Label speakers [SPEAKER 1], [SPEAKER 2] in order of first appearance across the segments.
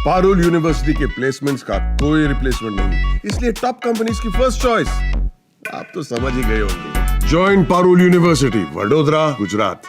[SPEAKER 1] Parul university के placements का कोई रिप्लेसमेंट नहीं, इसलिए टॉप कंपनीज की फर्स्ट चॉइस। आप तो समझ ही गए होंगे। Join Parul university, Vadodara, Gujarat.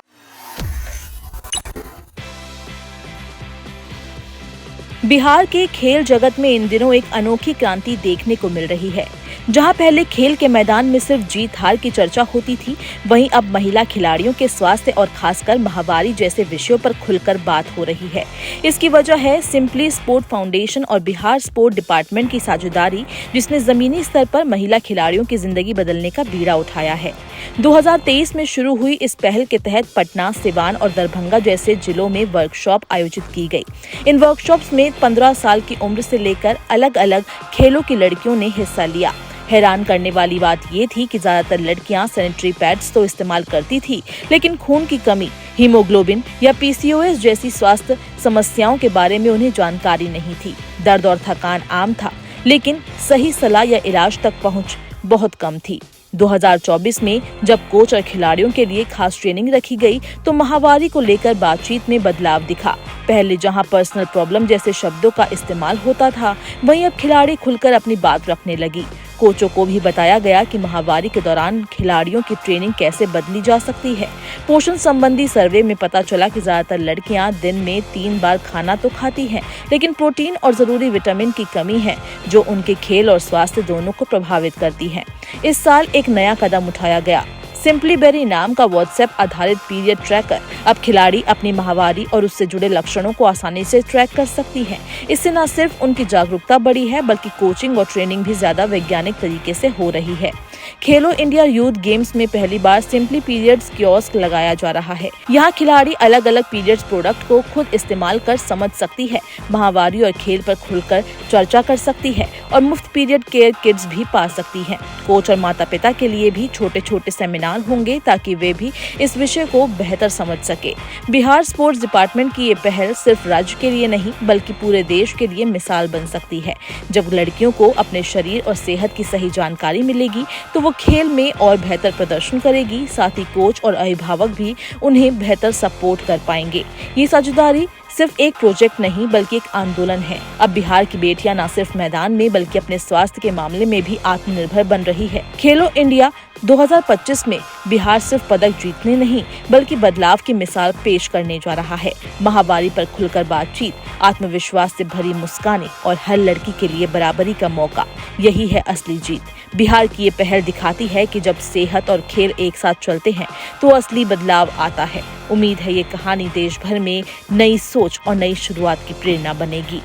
[SPEAKER 2] बिहार के खेल जगत में इन दिनों एक अनोखी क्रांति देखने को मिल रही है। जहां पहले खेल के मैदान में सिर्फ जीत हार की चर्चा होती थी, वहीं अब महिला खिलाड़ियों के स्वास्थ्य और खासकर माहवारी जैसे विषयों पर खुलकर बात हो रही है। इसकी वजह है सिंपली स्पोर्ट फाउंडेशन और बिहार स्पोर्ट डिपार्टमेंट की साझेदारी, जिसने जमीनी स्तर पर महिला खिलाड़ियों की जिंदगी बदलने का बीड़ा उठाया है। 2023 में शुरू हुई इस पहल के तहत पटना, सिवान और दरभंगा जैसे जिलों में वर्कशॉप आयोजित की गई। इन वर्कशॉप्स में 15 साल की उम्र से लेकर अलग अलग खेलों की लड़कियों ने हिस्सा लिया। हैरान करने वाली बात ये थी कि ज्यादातर लड़कियां सैनिटरी पैड्स तो इस्तेमाल करती थी, लेकिन खून की कमी, हीमोग्लोबिन या पीसीओएस जैसी स्वास्थ्य समस्याओं के बारे में उन्हें जानकारी नहीं थी। दर्द और थकान आम था, लेकिन सही सलाह या इलाज तक पहुंच बहुत कम थी। 2024 में जब कोच और खिलाड़ियों के लिए खास ट्रेनिंग रखी गई, तो माहवारी को लेकर बातचीत में बदलाव दिखा। पहले जहां पर्सनल प्रॉब्लम जैसे शब्दों का इस्तेमाल होता था, वहीं अब खिलाड़ी खुलकर अपनी बात रखने लगी। कोचों को भी बताया गया कि माहवारी के दौरान खिलाड़ियों की ट्रेनिंग कैसे बदली जा सकती है। पोषण संबंधी सर्वे में पता चला कि ज्यादातर लड़कियां दिन में 3 बार खाना तो खाती हैं, लेकिन प्रोटीन और जरूरी विटामिन की कमी है, जो उनके खेल और स्वास्थ्य दोनों को प्रभावित करती है। इस साल एक नया कदम उठाया गया। सिंपली बेरी नाम का व्हाट्सएप आधारित पीरियड ट्रैकर। अब खिलाड़ी अपनी माहवारी और उससे जुड़े लक्षणों को आसानी से ट्रैक कर सकती हैं। इससे न सिर्फ उनकी जागरूकता बढ़ी है, बल्कि कोचिंग और ट्रेनिंग भी ज्यादा वैज्ञानिक तरीके से हो रही है। खेलो इंडिया यूथ गेम्स में पहली बार सिंपली पीरियड्स कियोस्क लगाया जा रहा है। यहाँ खिलाड़ी अलग अलग पीरियड्स प्रोडक्ट को खुद इस्तेमाल कर समझ सकती है, माहवारी और खेल पर खुलकर चर्चा कर सकती है और मुफ्त पीरियड केयर किट्स भी पा सकती है। कोच और माता पिता के लिए भी छोटे छोटे सेमिनार होंगे, ताकि वे भी इस विषय को बेहतर समझ सके। बिहार स्पोर्ट्स डिपार्टमेंट की ये पहल सिर्फ राज्य के लिए नहीं, बल्कि पूरे देश के लिए मिसाल बन सकती है। जब लड़कियों को अपने शरीर और सेहत की सही जानकारी मिलेगी, तो वो खेल में और बेहतर प्रदर्शन करेगी। साथ ही कोच और अभिभावक भी उन्हें बेहतर सपोर्ट कर पाएंगे। ये साझेदारी सिर्फ एक प्रोजेक्ट नहीं, बल्कि एक आंदोलन है। अब बिहार की बेटियां न सिर्फ मैदान में, बल्कि अपने स्वास्थ्य के मामले में भी आत्मनिर्भर बन रही है। खेलो इंडिया 2025 में बिहार सिर्फ पदक जीतने नहीं, बल्कि बदलाव की मिसाल पेश करने जा रहा है। माहवारी पर खुलकर बातचीत, आत्मविश्वास से भरी मुस्कानें और हर लड़की के लिए बराबरी का मौका, यही है असली जीत। बिहार की ये पहल दिखाती है कि जब सेहत और खेल एक साथ चलते हैं, तो असली बदलाव आता है। उम्मीद है ये कहानी देश भर में नई सोच और नई शुरुआत की प्रेरणा बनेगी।